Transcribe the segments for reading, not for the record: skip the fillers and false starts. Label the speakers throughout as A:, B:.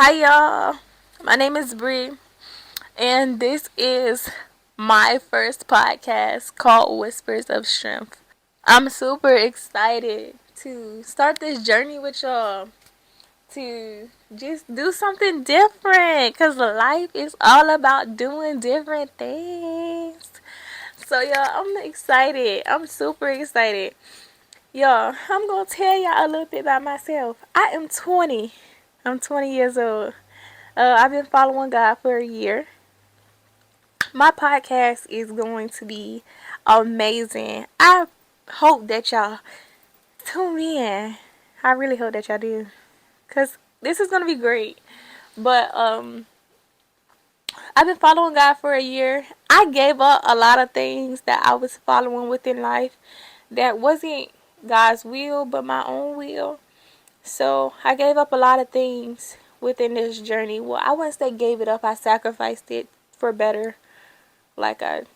A: Hi y'all, my name is Bree, and this is my first podcast called Whispers of Strength. I'm super excited to start this journey with y'all, to just do something different, because life is all about doing different things. So y'all, I'm excited. I'm super excited. Y'all, I'm going to tell y'all a little bit about myself. I am 20. I'm 20 years old. I've been following God for a year. My podcast is going to be amazing. I hope that y'all tune in. I really hope that y'all do, cause this is gonna be great. But I've been following God for a year. I gave up a lot of things that I was following within life that wasn't God's will, but my own will. So I gave up a lot of things within this journey. Well, I wouldn't say gave it up. I sacrificed it for better. Like I,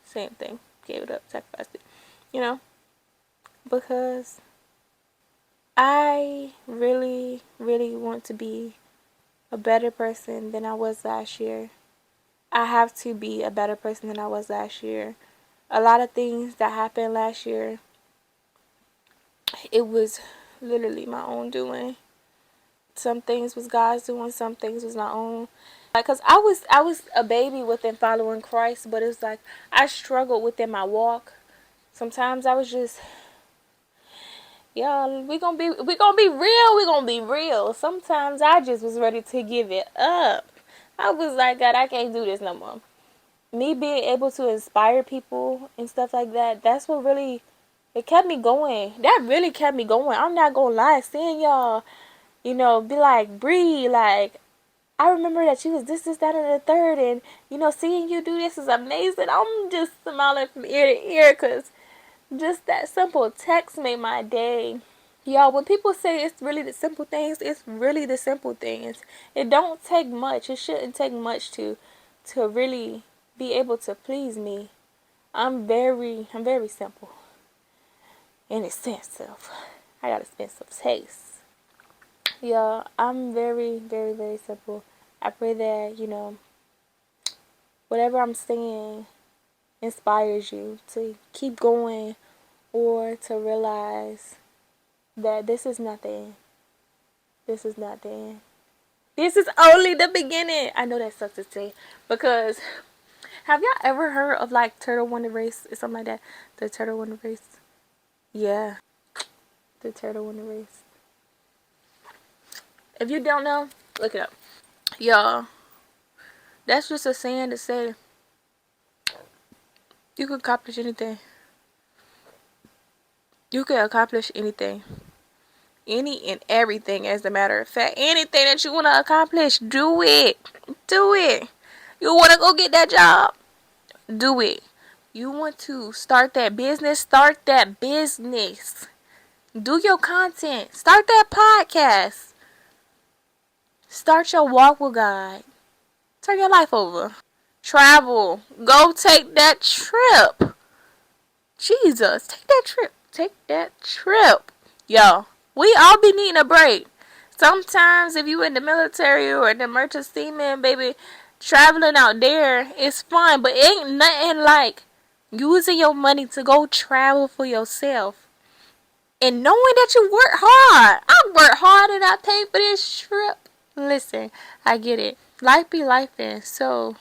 A: same thing. Gave it up, sacrificed it. You know, because I really, really want to be a better person than I was last year. I have to be a better person than I was last year. A lot of things that happened last year, it was literally my own doing. Some things was God's doing, some things was my own. Like, cause I was a baby within following Christ, but it's like I struggled within my walk. Sometimes I was just, yeah, we gonna be real. We gonna be real. Sometimes I just was ready to give it up. I was like, God, I can't do this no more. Me being able to inspire people and stuff like that, that's what really, it kept me going. That really kept me going. I'm not gonna lie, seeing y'all, be like, Bree, like, I remember that you was this, that, and the third, and seeing you do this is amazing. I'm just smiling from ear to ear, cause just that simple text made my day. Y'all, when people say it's really the simple things, it's really the simple things. It don't take much. It shouldn't take much to really be able to please me. I'm very simple and expensive. I got expensive taste. Yeah, I'm very, very, very simple. I pray that, whatever I'm saying inspires you to keep going or to realize that this is nothing. This is nothing. This is only the beginning. I know that sucks to say, because have y'all ever heard of like Turtle Wonder Race or something like that? The Turtle Wonder Race. Yeah, the Turtle Wonder Race. If you don't know, look it up. Y'all, that's just a saying to say you can accomplish anything. You can accomplish anything. Any and everything, as a matter of fact. Anything that you want to accomplish, do it. Do it. You want to go get that job? Do it. You want to start that business? Start that business. Do your content. Start that podcast. Start your walk with God. Turn your life over. Travel. Go take that trip. Jesus. Take that trip. Take that trip. Yo, we all be needing a break. Sometimes if you in the military or in the merchant seaman, baby, traveling out there is fun, but it ain't nothing like using your money to go travel for yourself and knowing that you work hard. I work hard and I pay for this trip. Listen, I get it. Life be lifing, so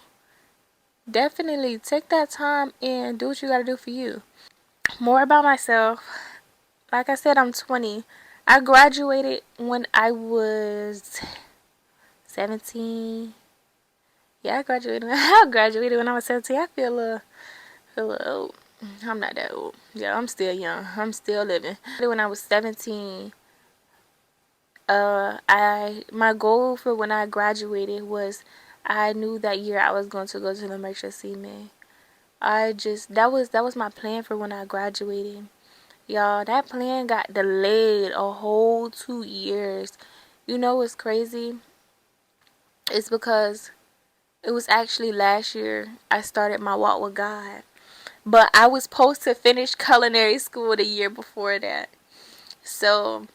A: definitely take that time and do what you gotta do for you. More about myself. Like I said, I'm 20. I graduated when I was 17. Yeah, I graduated. I graduated when I was 17. I feel a little old. I'm not that old. Yeah, I'm still young. I'm still living. When I was 17, my goal for when I graduated was, I knew that year I was going to go to the Merchant Seaman. That was my plan for when I graduated. Y'all, that plan got delayed a whole 2 years. You know what's crazy? It's because it was actually last year I started my walk with God. But I was supposed to finish culinary school the year before that. So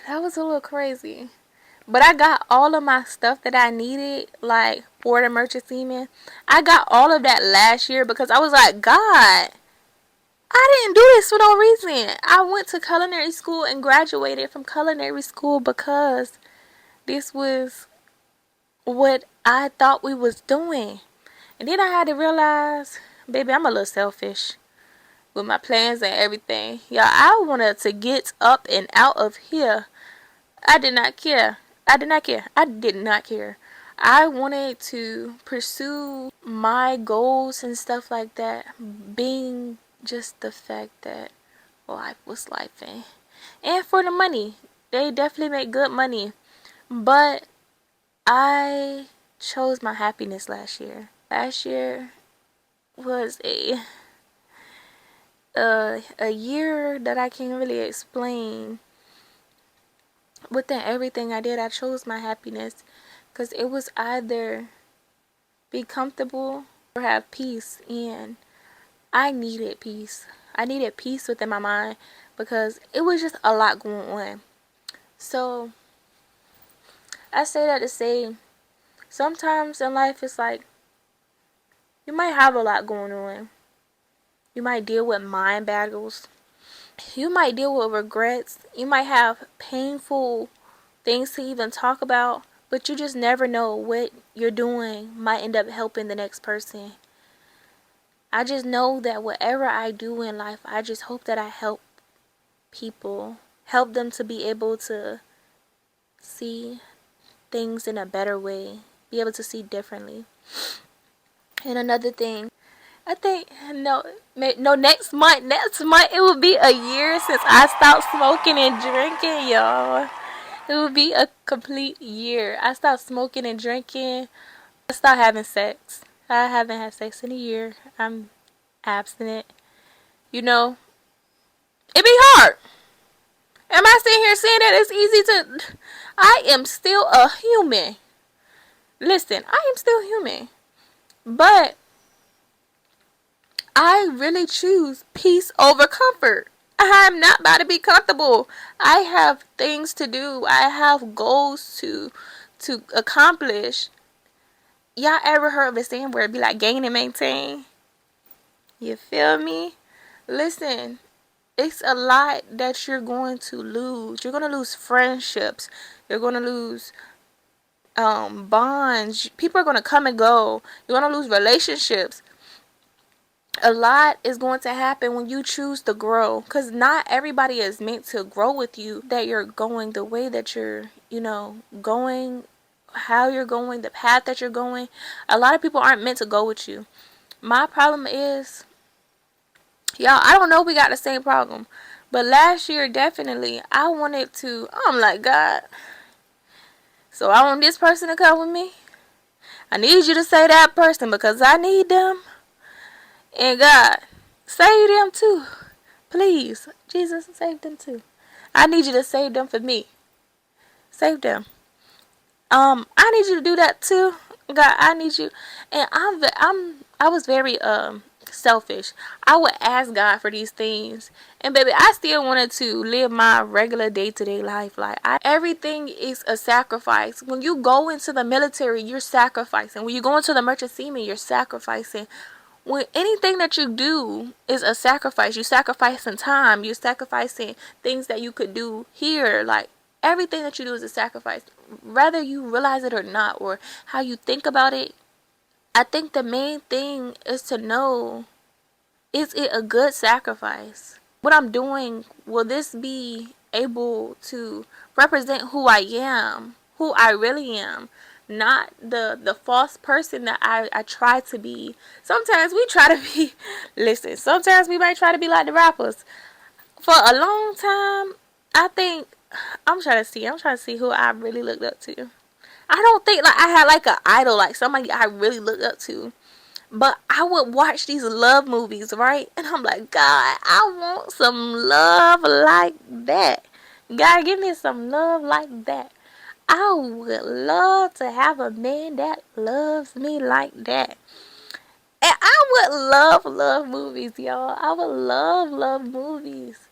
A: that was a little crazy. But I got all of my stuff that I needed, like for the merchant seaman. I got all of that last year because I was like, God, I didn't do this for no reason. I went to culinary school and graduated from culinary school because this was what I thought we was doing. And then I had to realize, baby, I'm a little selfish with my plans and everything. Y'all, I wanted to get up and out of here. I did not care. I did not care. I did not care. I wanted to pursue my goals and stuff like that, being just the fact that life was life. And for the money, they definitely make good money. But I chose my happiness last year. Last year was a year that I can't really explain. Within everything I did, I chose my happiness because it was either be comfortable or have peace, and I needed peace. I needed peace within my mind because it was just a lot going on. So I say that to say, sometimes in life it's like you might have a lot going on. You might deal with mind battles. You might deal with regrets. You might have painful things to even talk about, but you just never know what you're doing might end up helping the next person. I just know that whatever I do in life, I just hope that I help people, help them to be able to see things in a better way, be able to see differently. And another thing, I think next month it will be a year since I stopped smoking and drinking, y'all. It will be a complete year. I stopped smoking and drinking. I stopped having sex. I haven't had sex in a year. I'm abstinent. You know, it be hard. Am I sitting here saying that it's easy to... I am still a human. Listen, I am still human. But I really choose peace over comfort. I'm not about to be comfortable. I have things to do. I have goals to accomplish. Y'all ever heard of a saying where it be like gain and maintain? You feel me? Listen, it's a lot that you're going to lose. You're going to lose friendships. You're going to lose bonds. People are going to come and go. You're going to lose relationships. A lot is going to happen when you choose to grow, because not everybody is meant to grow with you, that you're going the way that you're, going, how you're going, the path that you're going. A lot of people aren't meant to go with you. My problem is, y'all, I don't know if we got the same problem, but last year definitely I'm like, God, so I want this person to come with me. I need you to say that person because I need them. And God, save them too. Please. Jesus, save them too. I need you to save them for me. Save them. I need you to do that too. God, I need you. And I was very selfish. I would ask God for these things. And baby, I still wanted to live my regular day-to-day life. Everything is a sacrifice. When you go into the military, you're sacrificing. When you go into the merchant seaman, you're sacrificing. When anything that you do is a sacrifice, you're sacrificing time, you're sacrificing things that you could do here. Like, everything that you do is a sacrifice, whether you realize it or not, or how you think about it. I think the main thing is to know, is it a good sacrifice? What I'm doing, will this be able to represent who I am, who I really am? Not the false person that I try to be. Sometimes we try to be, listen, sometimes we might try to be like the rappers. For a long time, I think, I'm trying to see who I really looked up to. I don't think like I had like an idol, like somebody I really looked up to. But I would watch these love movies, right? And I'm like, God, I want some love like that. God, give me some love like that. I would love to have a man that loves me like that. And I would love movies, y'all. I would love movies.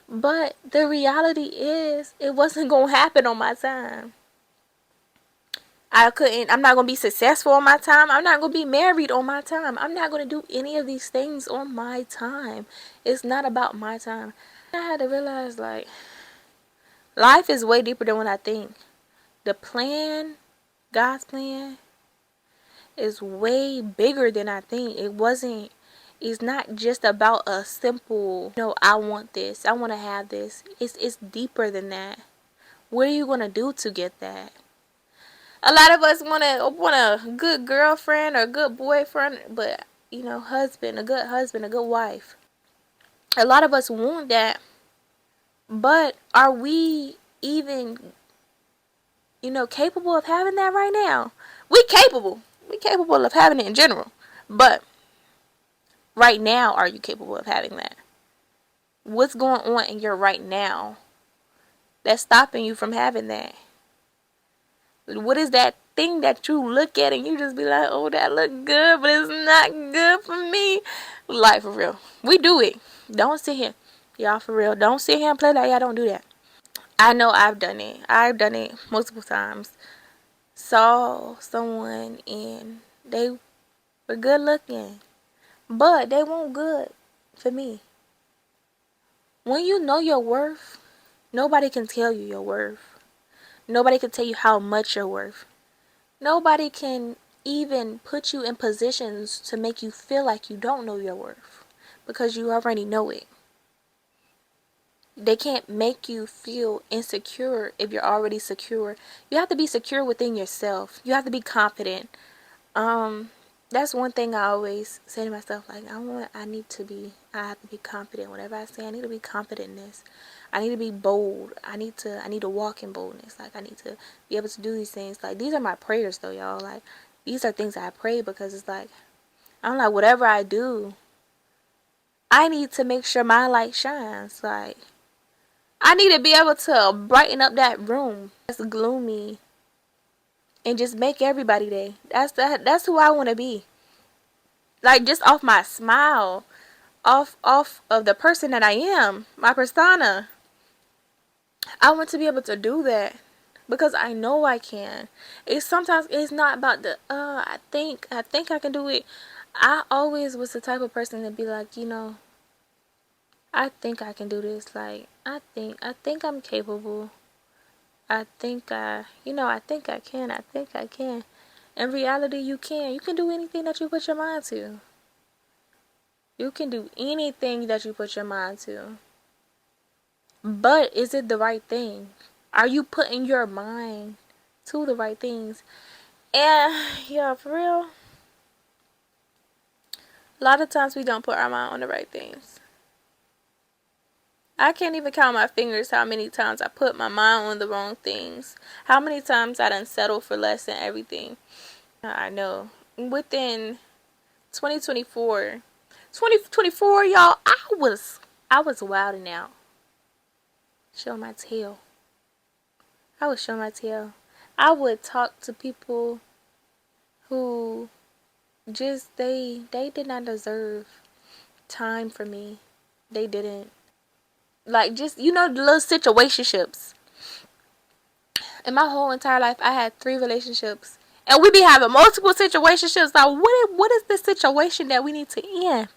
A: But the reality is, it wasn't going to happen on my time. I'm not going to be successful on my time. I'm not going to be married on my time. I'm not going to do any of these things on my time. It's not about my time. I had to realize, like, life is way deeper than what I think. The plan, God's plan, is way bigger than I think. It's not just about a simple, I want this, I want to have this. It's deeper than that. What are you going to do to get that? A lot of us want a good girlfriend or a good boyfriend, but husband, a good wife. A lot of us want that, but are we even capable of having that right now? We capable of having it in general, but right now, are you capable of having that? What's going on in your right now that's stopping you from having that? What is that thing that you look at and you just be like, oh, that look good, but it's not good for me? Like, for real. We do it. Don't sit here. Y'all, for real. Don't sit here and play like y'all don't do that. I know I've done it. I've done it multiple times. Saw someone and they were good looking, but they weren't good for me. When you know your worth, nobody can tell you your worth. Nobody can tell you how much you're worth. Nobody can even put you in positions to make you feel like you don't know your worth, because you already know it. They can't make you feel insecure if you're already secure. You have to be secure within yourself. You have to be confident. That's one thing I always say to myself, like, I have to be confident. Whenever I say I need to be confident in this, I need to be bold. I need to walk in boldness. Like, I need to be able to do these things. Like, these are my prayers though, y'all. Like, these are things that I pray, because it's like, I'm like, whatever I do, I need to make sure my light shines. Like, I need to be able to brighten up that room that's gloomy and just make everybody day. That's who I want to be. Like, just off my smile, off of the person that I am, my persona. I want to be able to do that because I know I can. Sometimes it's not about the I think I can do it. I always was the type of person to be like, I think I can do this. Like, I think I'm capable. I think I think I can. I think I can. In reality, you can. You can do anything that you put your mind to. You can do anything that you put your mind to. But is it the right thing? Are you putting your mind to the right things? And yeah, for real, a lot of times we don't put our mind on the right things. I can't even count my fingers how many times I put my mind on the wrong things. How many times I done settled for less than everything. I know. Within 2024, y'all, I was wilding out. Show my tail. I would show my tail. I would talk to people who just they did not deserve time for me. They didn't. Like, just the little situationships. In my whole entire life, I had 3 relationships, and we be having multiple situationships. Like, what is the situation that we need to end?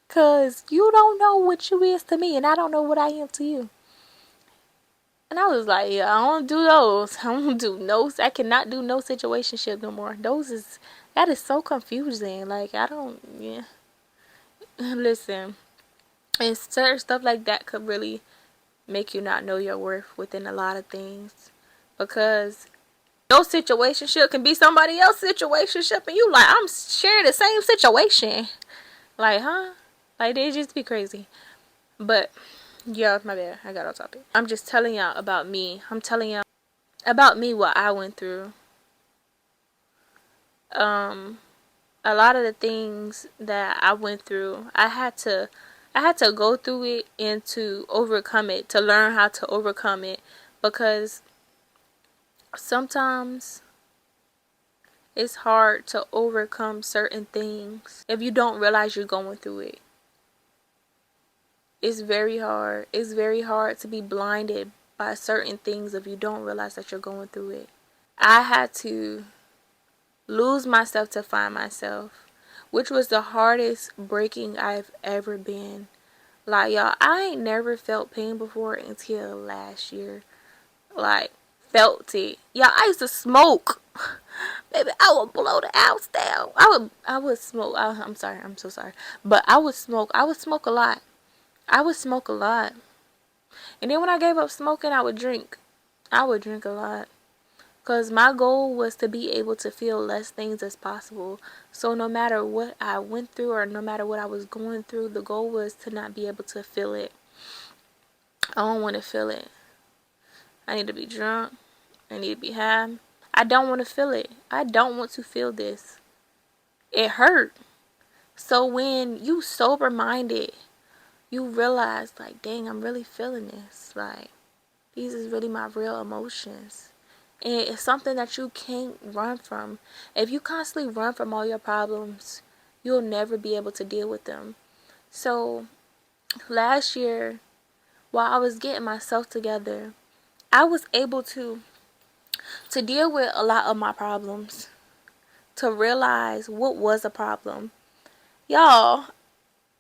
A: Cause you don't know what you is to me, and I don't know what I am to you. And I was like, yeah, I don't do those. I don't do no. I cannot do no situationship no more. That is so confusing. Like, I don't. Yeah. Listen, and certain stuff like that could really make you not know your worth within a lot of things, because your situationship can be somebody else's situationship, and you like, I'm sharing the same situation. Like, huh? Like, they just be crazy. But yeah, my bad. I got off topic. I'm just telling y'all about me. I'm telling y'all about me, what I went through. A lot of the things that I went through, I had to go through it and to overcome it, to learn how to overcome it, because sometimes it's hard to overcome certain things if you don't realize you're going through it. It's very hard. It's very hard to be blinded by certain things if you don't realize that you're going through it. I had to lose myself to find myself, which was the hardest breaking I've ever been. Like, y'all, I ain't never felt pain before until last year. Like, felt it. Y'all, I used to smoke. Baby, I would blow the house down. I would smoke. I'm sorry, I'm so sorry. But I would smoke. I would smoke a lot. I would smoke a lot. And then when I gave up smoking, I would drink. I would drink a lot. Because my goal was to be able to feel less things as possible. So no matter what I went through or no matter what I was going through, the goal was to not be able to feel it. I don't want to feel it. I need to be drunk. I need to be high. I don't want to feel it. I don't want to feel this. It hurt. So when you sober minded, you realize like, dang, I'm really feeling this. Like, these is really my real emotions. And it's something that you can't run from. If you constantly run from all your problems, you'll never be able to deal with them. So last year, while I was getting myself together, I was able to deal with a lot of my problems, to realize what was a problem. Y'all,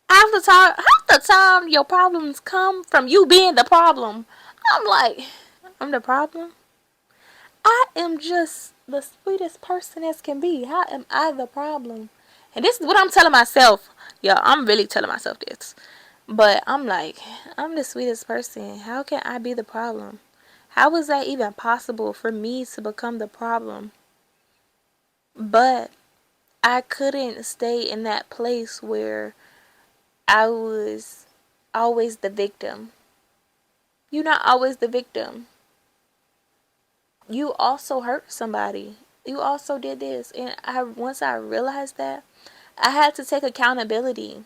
A: half the time your problems come from you being the problem. I'm like, I'm the problem? I am just the sweetest person as can be. How am I the problem? And this is what I'm telling myself. Y'all, I'm really telling myself this. But I'm like, I'm the sweetest person. How can I be the problem? How is that even possible for me to become the problem? But I couldn't stay in that place where I was always the victim. You're not always the victim. You also hurt somebody. You also did this. And once I realized that, I had to take accountability,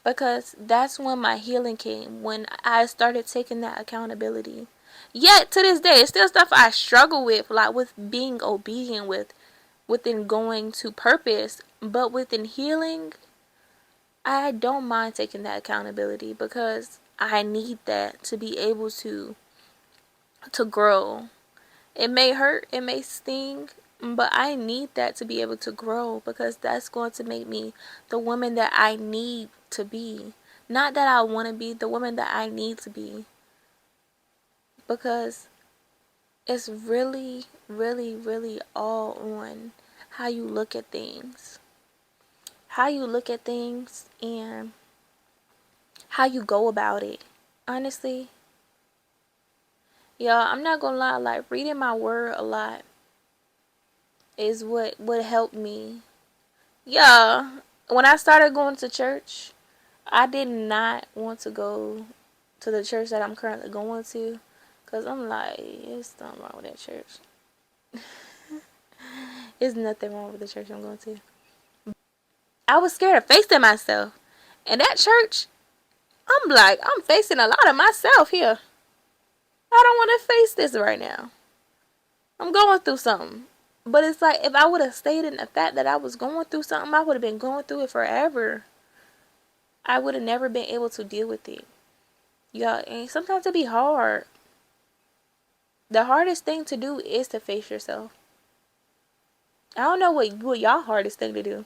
A: because that's when my healing came, when I started taking that accountability. Yet to this day, it's still stuff I struggle with, like with being obedient, within going to purpose, but within healing, I don't mind taking that accountability, because I need that to be able to grow. It may hurt, it may sting, but I need that to be able to grow, because that's going to make me the woman that I need to be. Not that I want to be, the woman that I need to be. Because it's really, really, really all on how you look at things. How you look at things and how you go about it. Honestly, y'all, I'm not gonna lie, like reading my word a lot is what would help me. Yeah, when I started going to church, I did not want to go to the church that I'm currently going to, because I'm like, there's nothing wrong with that church. There's nothing wrong with the church I'm going to. I was scared of facing myself. And that church, I'm like, I'm facing a lot of myself here. I don't want to face this right now. I'm going through something. But it's like, if I would have stayed in the fact that I was going through something, I would have been going through it forever. I would have never been able to deal with it. Yeah, and sometimes it be hard. The hardest thing to do is to face yourself. I don't know what y'all hardest thing to do,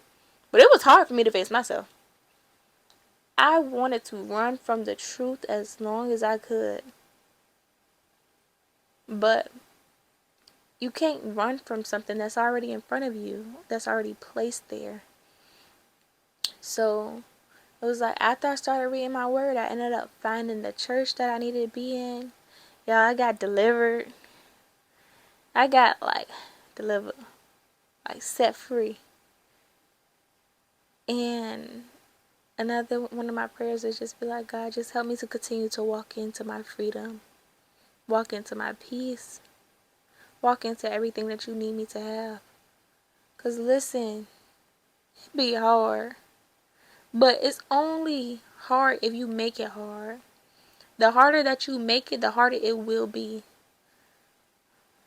A: but it was hard for me to face myself. I wanted to run from the truth as long as I could. But you can't run from something that's already in front of you, that's already placed there. So it was like, after I started reading my word, I ended up finding the church that I needed to be in. Y'all, I got delivered. I got like delivered, like set free. And another one of my prayers is just be like, God, just help me to continue to walk into my freedom, walk into my peace, walk into everything that you need me to have. Because listen, it be hard. But it's only hard if you make it hard. The harder that you make it, the harder it will be.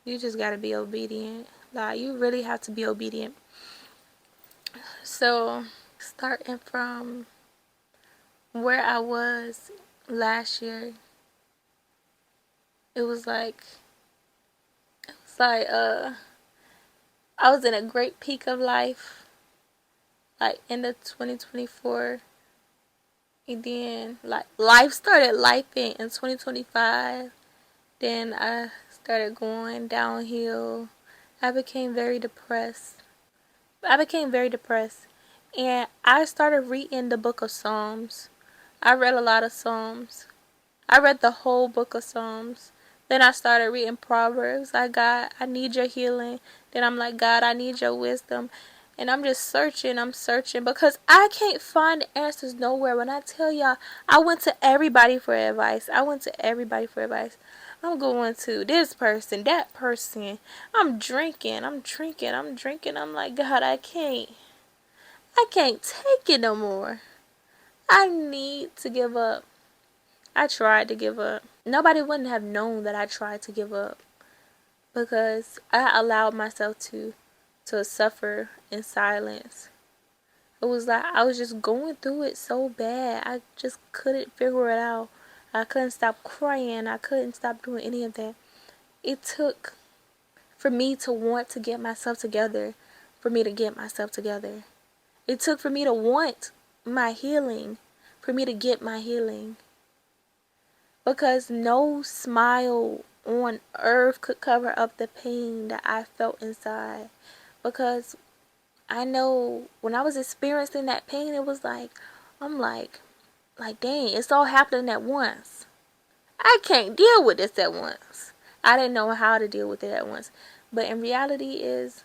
A: You just gotta be obedient. Like, you really have to be obedient. So, starting from where I was last year, it was like I was in a great peak of life, like end of 2024. And then like life started lifing in 2025. Then I started going downhill. I became very depressed. And I started reading the book of Psalms. I read a lot of Psalms. I read the whole book of Psalms. Then I started reading Proverbs. God, I need your healing. Then I'm like, God, I need your wisdom. And I'm just searching. I'm searching because I can't find the answers nowhere. When I tell y'all, I went to everybody for advice. I'm going to this person, that person. I'm drinking. I'm like, God, I can't. I can't take it no more. I need to give up. I tried to give up. Nobody wouldn't have known that I tried to give up because I allowed myself to suffer in silence. It was like I was just going through it so bad. I just couldn't figure it out. I couldn't stop crying. I couldn't stop doing any of that. It took for me to want to get myself together, for me to get myself together. It took for me to want my healing, for me to get my healing. Because no smile on earth could cover up the pain that I felt inside. Because I know when I was experiencing that pain, it was like, I'm like, dang, it's all happening at once. I can't deal with this at once. I didn't know how to deal with it at once. But in reality is,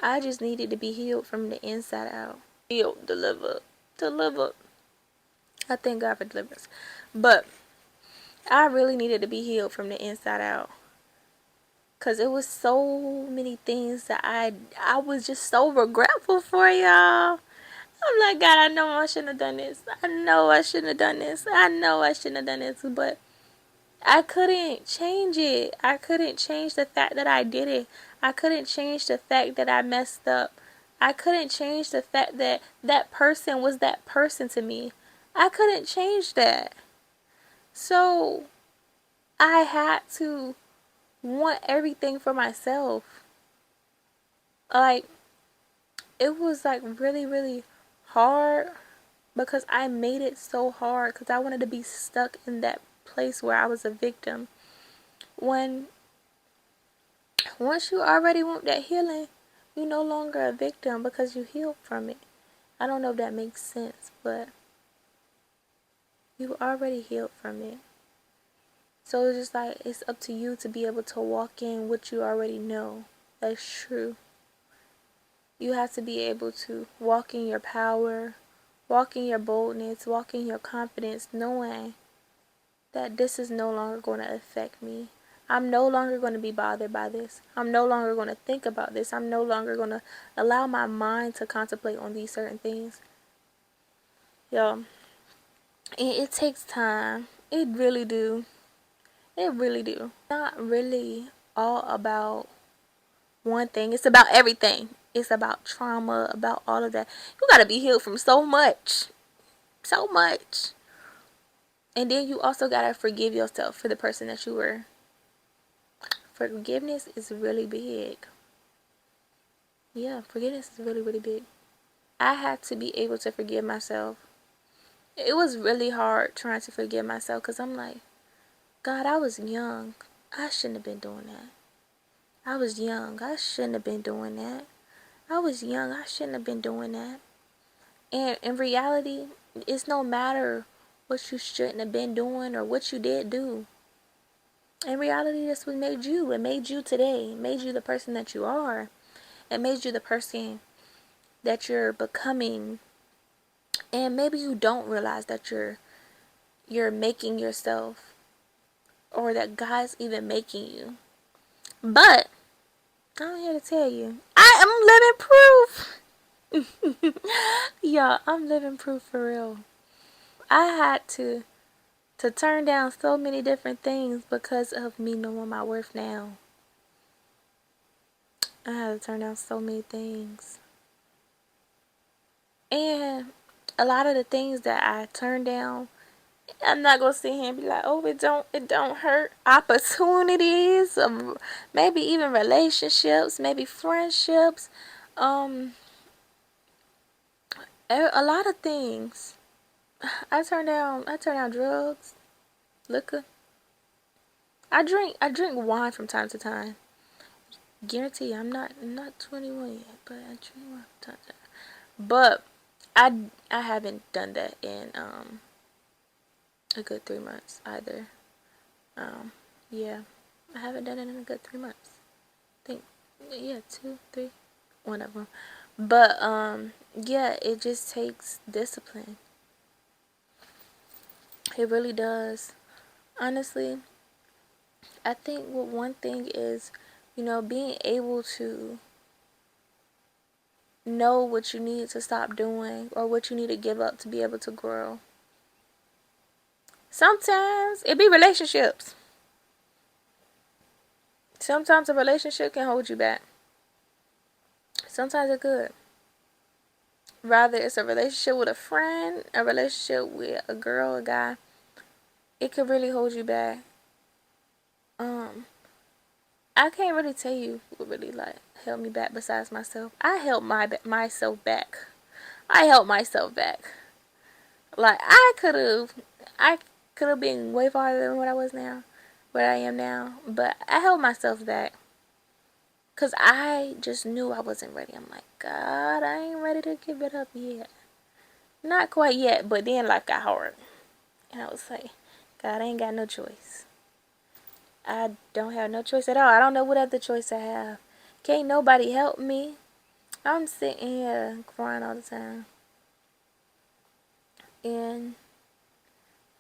A: I just needed to be healed from the inside out. Healed, delivered. I thank God for deliverance. But I really needed to be healed from the inside out. Cause it was so many things that I was just so regretful for, y'all. I'm like, God, I know I shouldn't have done this. I know I shouldn't have done this. But I couldn't change it. I couldn't change the fact that I did it. I couldn't change the fact that I messed up. I couldn't change the fact that that person was that person to me. I couldn't change that. So I had to want everything for myself. Like, it was like really, really hard because I made it so hard because I wanted to be stuck in that place where I was a victim. When once you already want that healing, you're no longer a victim because you healed from it. I don't know if that makes sense, but you already healed from it. So it's just like it's up to you to be able to walk in what you already know. That's true. You have to be able to walk in your power, walk in your boldness, walk in your confidence, knowing that this is no longer going to affect me. I'm no longer going to be bothered by this. I'm no longer going to think about this. I'm no longer going to allow my mind to contemplate on these certain things. Yo, it takes time. It really do. It really do. Not really all about one thing. It's about everything. It's about trauma, about all of that. You got to be healed from so much. So much. And then you also got to forgive yourself for the person that you were. Forgiveness is really big. Yeah, forgiveness is really, really big. I had to be able to forgive myself. It was really hard trying to forgive myself because I'm like, God, I was young. I shouldn't have been doing that. I was young. I shouldn't have been doing that. I was young. I shouldn't have been doing that. And in reality, it's no matter what you shouldn't have been doing or what you did do. In reality, that's what made you. It made you today. It made you the person that you are. It made you the person that you're becoming. And maybe you don't realize that you're making yourself or that God's even making you. But I'm here to tell you, I am living proof. Yeah, I'm living proof for real. I had to turn down so many different things because of me knowing my worth now. I had to turn down so many things. And a lot of the things that I turned down, I'm not gonna sit here and be like, oh, it don't hurt. Opportunities, maybe even relationships, maybe friendships, um, a lot of things. I turn down drugs, liquor. I drink wine from time to time. Guarantee I'm not 21 yet, but I drink wine from time to time. But I haven't done that in a good 3 months either. Um, yeah, I haven't done it in a good 3 months. I think, yeah, two, three, one of them. But yeah, it just takes discipline. It really does. Honestly, I think what one thing is, being able to know what you need to stop doing or what you need to give up to be able to grow. Sometimes it be relationships. Sometimes a relationship can hold you back. Sometimes it could. Rather it's a relationship with a friend, a relationship with a girl, a guy, it could really hold you back. Um, I can't really tell you what really like held me back besides myself. I held myself back. I held myself back. Like I could have been way farther than what I was now, where I am now. But I held myself back, cause I just knew I wasn't ready. I'm like, God, I ain't ready to give it up yet. Not quite yet, but then life got hard, and I was like, God, I ain't got no choice. I don't have no choice at all. I don't know what other choice I have. Can't nobody help me. I'm sitting here crying all the time. And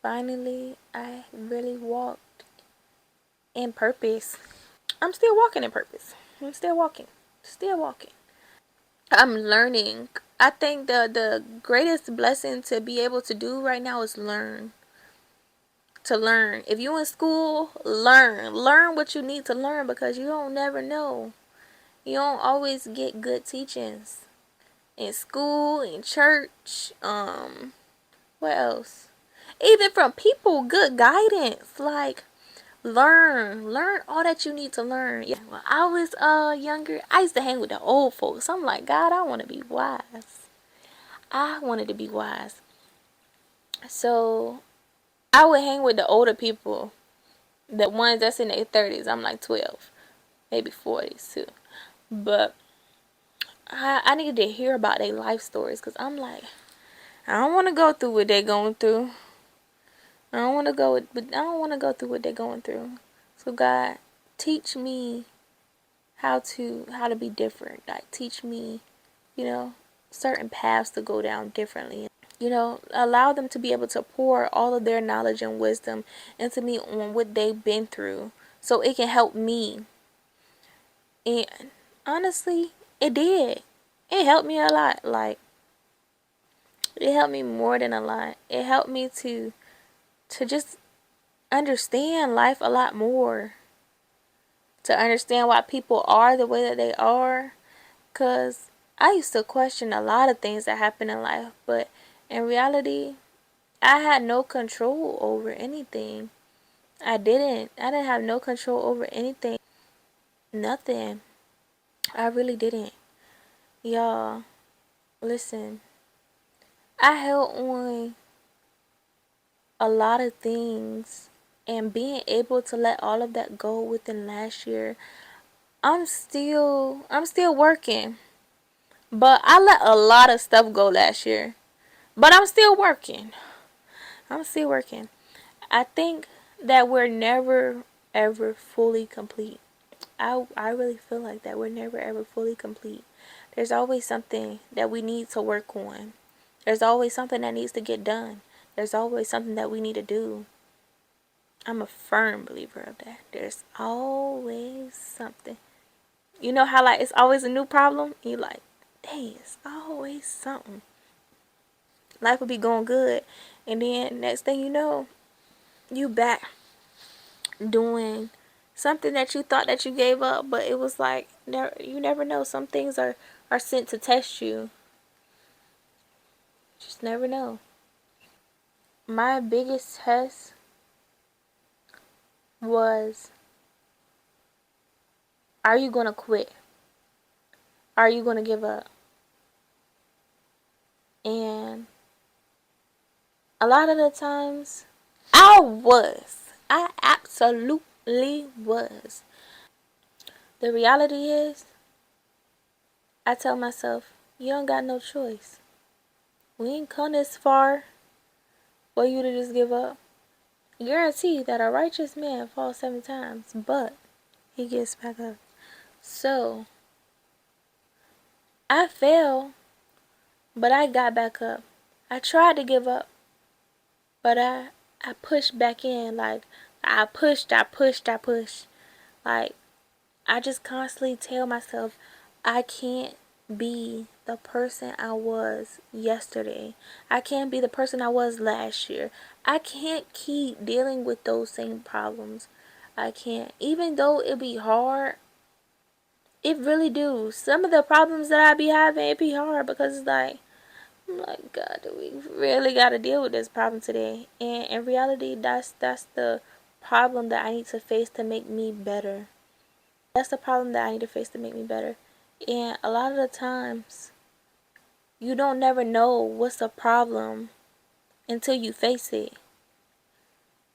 A: finally, I really walked in purpose. I'm still walking in purpose. I'm still walking. Still walking. I'm learning. I think the greatest blessing to be able to do right now is learn. To learn. If you in school, learn. Learn what you need to learn, because you don't never know. You don't always get good teachings. In school, in church, what else? Even from people, good guidance. Like, learn all that you need to learn. Yeah, when I was younger, I used to hang with the old folks. I'm like, God, I want to be wise. I wanted to be wise. So I would hang with the older people, the ones that's in their 30s. I'm like 12, maybe 40s too. But I needed to hear about their life stories, because I'm like, I don't want to go through what they're going through. But I don't want to go through what they're going through. So God, teach me how to be different. Like, teach me, you know, certain paths to go down differently. Allow them to be able to pour all of their knowledge and wisdom into me on what they've been through, so it can help me. And honestly, it did. It helped me a lot. Like, it helped me more than a lot. It helped me to just understand life a lot more. To understand why people are the way that they are. Because I used to question a lot of things that happen in life. But in reality, I had no control over anything. I didn't have no control over anything. Nothing. I really didn't. Y'all, listen. I held on a lot of things, and being able to let all of that go within last year, I'm still working. But I let a lot of stuff go last year. But I'm still working. I'm still working. I think that we're never ever fully complete. I really feel like that we're never ever fully complete. There's always something that we need to work on. There's always something that needs to get done. There's always something that we need to do. I'm a firm believer of that. There's always something. You know how, like, it's always a new problem? And you're like, dang, it's always something. Life will be going good. And then next thing you know, you back doing something that you thought that you gave up, but it was like, you never know. Some things are sent to test you. Just never know. my biggest test was, are you going to quit? Are you going to give up? And a lot of the times, I was. I absolutely was. The reality is, I tell myself, you don't got no choice. We ain't come this far for you to just give up. Guarantee that a righteous man falls 7 times, but he gets back up. So, I fell, but I got back up. I tried to give up, but I pushed back in. Like, I pushed. Like, I just constantly tell myself, I can't be the person I was yesterday. I can't be the person I was last year. I can't keep dealing with those same problems. I can't. Even though it be hard, it really do. Some of the problems that I be having, it be hard because it's like, I'm like, God, do we really got to deal with this problem today? And in reality, that's the problem that I need to face to make me better. That's the problem that I need to face to make me better. And a lot of the times, you don't never know what's the problem until you face it.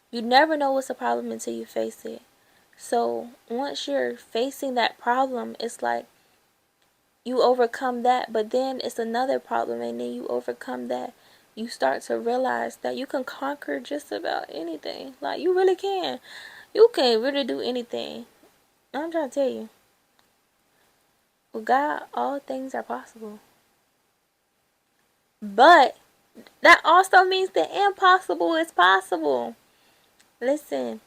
A: You never know what's the problem until you face it. So once you're facing that problem, it's like you overcome that, but then it's another problem, and then you overcome that. You start to realize that you can conquer just about anything. Like, you really can. You can really do anything. I'm trying to tell you. With God, all things are possible. But that also means the impossible is possible. Listen,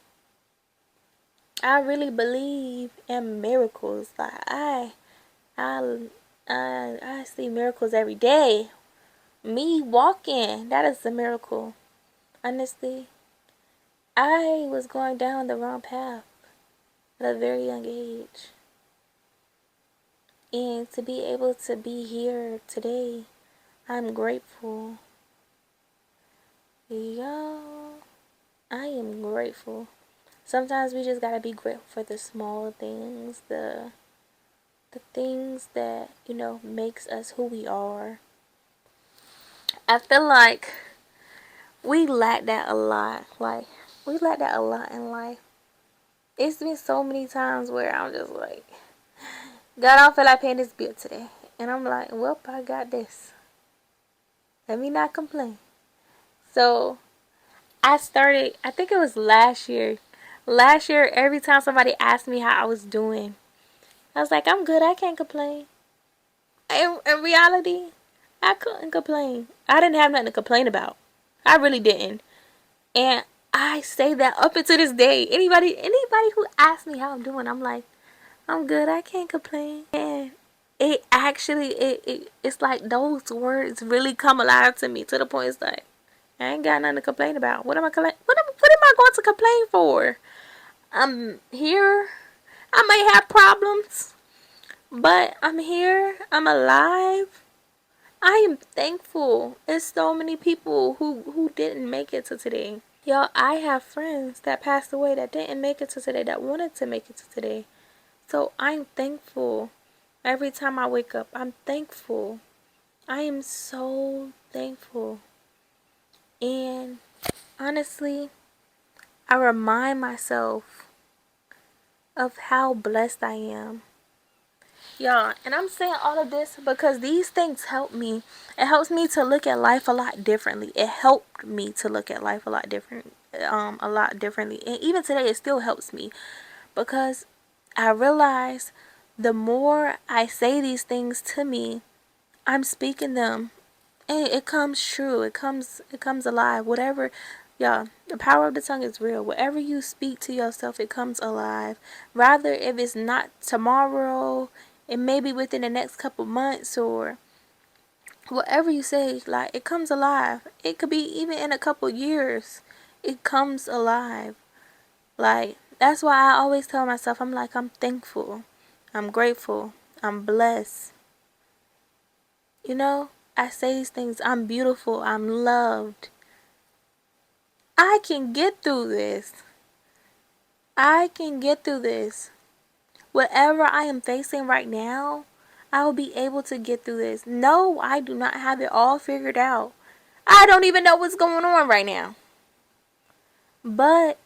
A: I really believe in miracles. Like, I, I see miracles every day. Me walking, that is a miracle. Honestly, I was going down the wrong path at a very young age. And to be able to be here today, I'm grateful. Yo, I am grateful. Sometimes we just gotta be grateful for the small things, the things that, makes us who we are. I feel like we lack that a lot. Like, we lack that a lot in life. It's been so many times where I'm just like, God, I don't feel like paying this bill today. And I'm like, well, I got this. Let me not complain. So, I think it was last year. Last year, every time somebody asked me how I was doing, I was like, I'm good. I can't complain. In reality, I couldn't complain. I didn't have nothing to complain about. I really didn't. And I say that up until this day. Anybody who asks me how I'm doing, I'm like, I'm good. I can't complain. And it actually, it's like those words really come alive to me, to the point it's like, I ain't got nothing to complain about. What am I what am I going to complain for? I'm here. I may have problems, but I'm here. I'm alive. I am thankful. There's so many people who didn't make it to today. Y'all, I have friends that passed away that didn't make it to today, that wanted to make it to today. So I'm thankful. Every time I wake up, I'm thankful. I am so thankful. And honestly, I remind myself of how blessed I am. Y'all, and I'm saying all of this because these things help me. It helps me to look at life a lot differently. It helped me to look at life a lot differently. And even today it still helps me because I realize the more I say these things to me, I'm speaking them and it comes true. It comes alive. Whatever, y'all, the power of the tongue is real. Whatever you speak to yourself, it comes alive. Rather, if it's not tomorrow, it may be within the next couple months, or whatever you say, like, it comes alive. It could be even in a couple years. It comes alive. Like, that's why I always tell myself, I'm like, I'm thankful. I'm grateful. I'm blessed. I say these things. I'm beautiful. I'm loved. I can get through this. I can get through this. Whatever I am facing right now, I will be able to get through this. No, I do not have it all figured out. I don't even know what's going on right now. But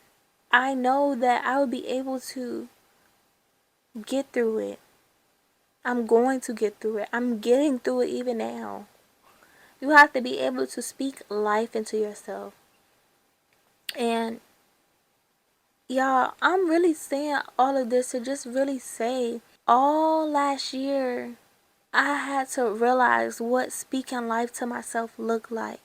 A: I know that I will be able to get through it. I'm going to get through it. I'm getting through it even now. You have to be able to speak life into yourself. And y'all, I'm really saying all of this to just really say, all last year, I had to realize what speaking life to myself looked like.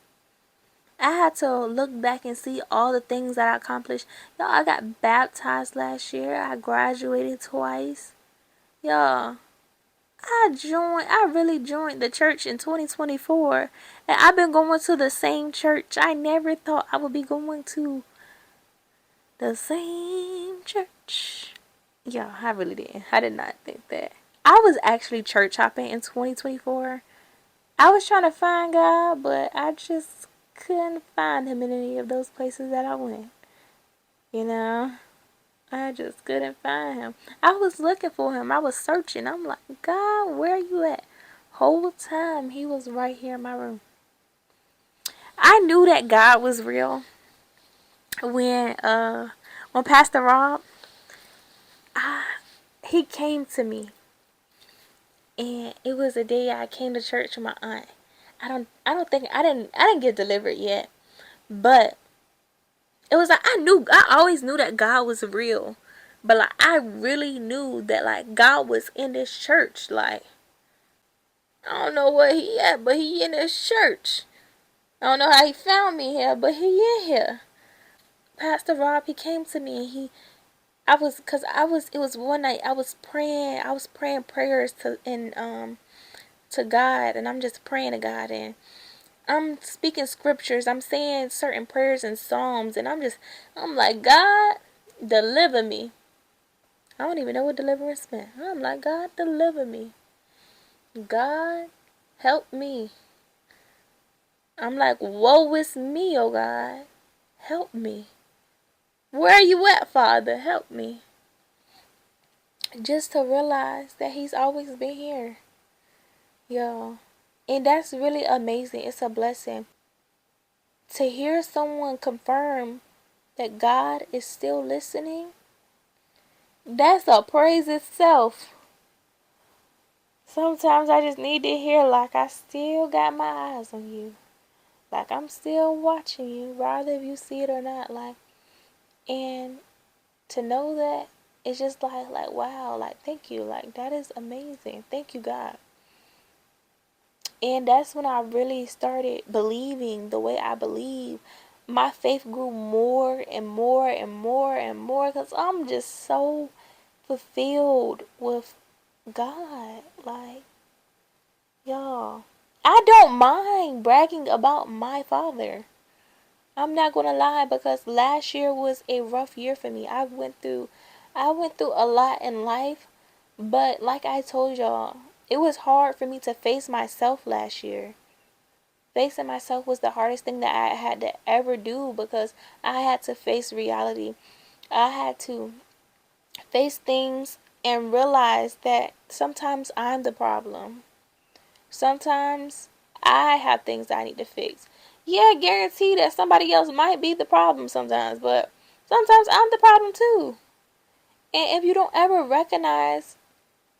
A: I had to look back and see all the things that I accomplished. Y'all, I got baptized last year. I graduated twice. Y'all, I really joined the church in 2024. And I've been going to the same church. I never thought I would be going to the same church. Yeah, I really didn't. I did not think that. I was actually church hopping in 2024. I was trying to find God, but I just couldn't find him in any of those places that I went. You know? I just couldn't find him. I was looking for him. I was searching. I'm like, God, where are you at? Whole time he was right here in my room. I knew that God was real when Pastor Rob, he came to me, and it was a day I came to church with my aunt. I didn't get delivered yet, but it was like I always knew that God was real, but like I really knew that like God was in this church. Like, I don't know where he at, but he in this church. I don't know how he found me here, but he in here. Pastor Rob, he came to me, and it was one night I was praying prayers to God, and I'm just praying to God, and I'm speaking scriptures, I'm saying certain prayers and psalms, and I'm like, God, deliver me. I don't even know what deliverance meant. I'm like, God, deliver me. God, help me. I'm like, woe is me, oh God. Help me. Where are you at, Father? Help me. Just to realize that he's always been here. Yo. And that's really amazing. It's a blessing. To hear someone confirm that God is still listening, that's a praise itself. Sometimes I just need to hear, like, I still got my eyes on you. Like, I'm still watching you, rather if you see it or not. Like, and to know that, it's just like wow, like, thank you. Like, that is amazing. Thank you, God. And that's when I really started believing the way I believe. My faith grew more and more and more and more because I'm just so fulfilled with God. Like, y'all, I don't mind bragging about my father. I'm not gonna lie, because last year was a rough year for me. I went through a lot in life, but like I told y'all, it was hard for me to face myself last year. Facing myself was the hardest thing that I had to ever do, because I had to face reality. I had to face things and realize that sometimes I'm the problem. Sometimes I have things that I need to fix. Yeah, guarantee that somebody else might be the problem sometimes, but sometimes I'm the problem too. And if you don't ever recognize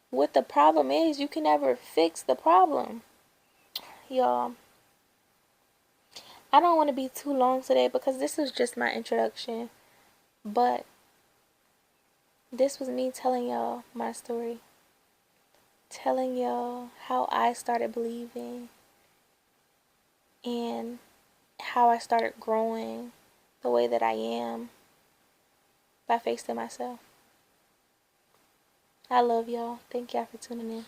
A: what the problem is, you can never fix the problem. Y'all, I don't want to be too long today because this is just my introduction. But this was me telling y'all my story. Telling y'all how I started believing and how I started growing the way that I am by facing myself. I love y'all. Thank y'all for tuning in.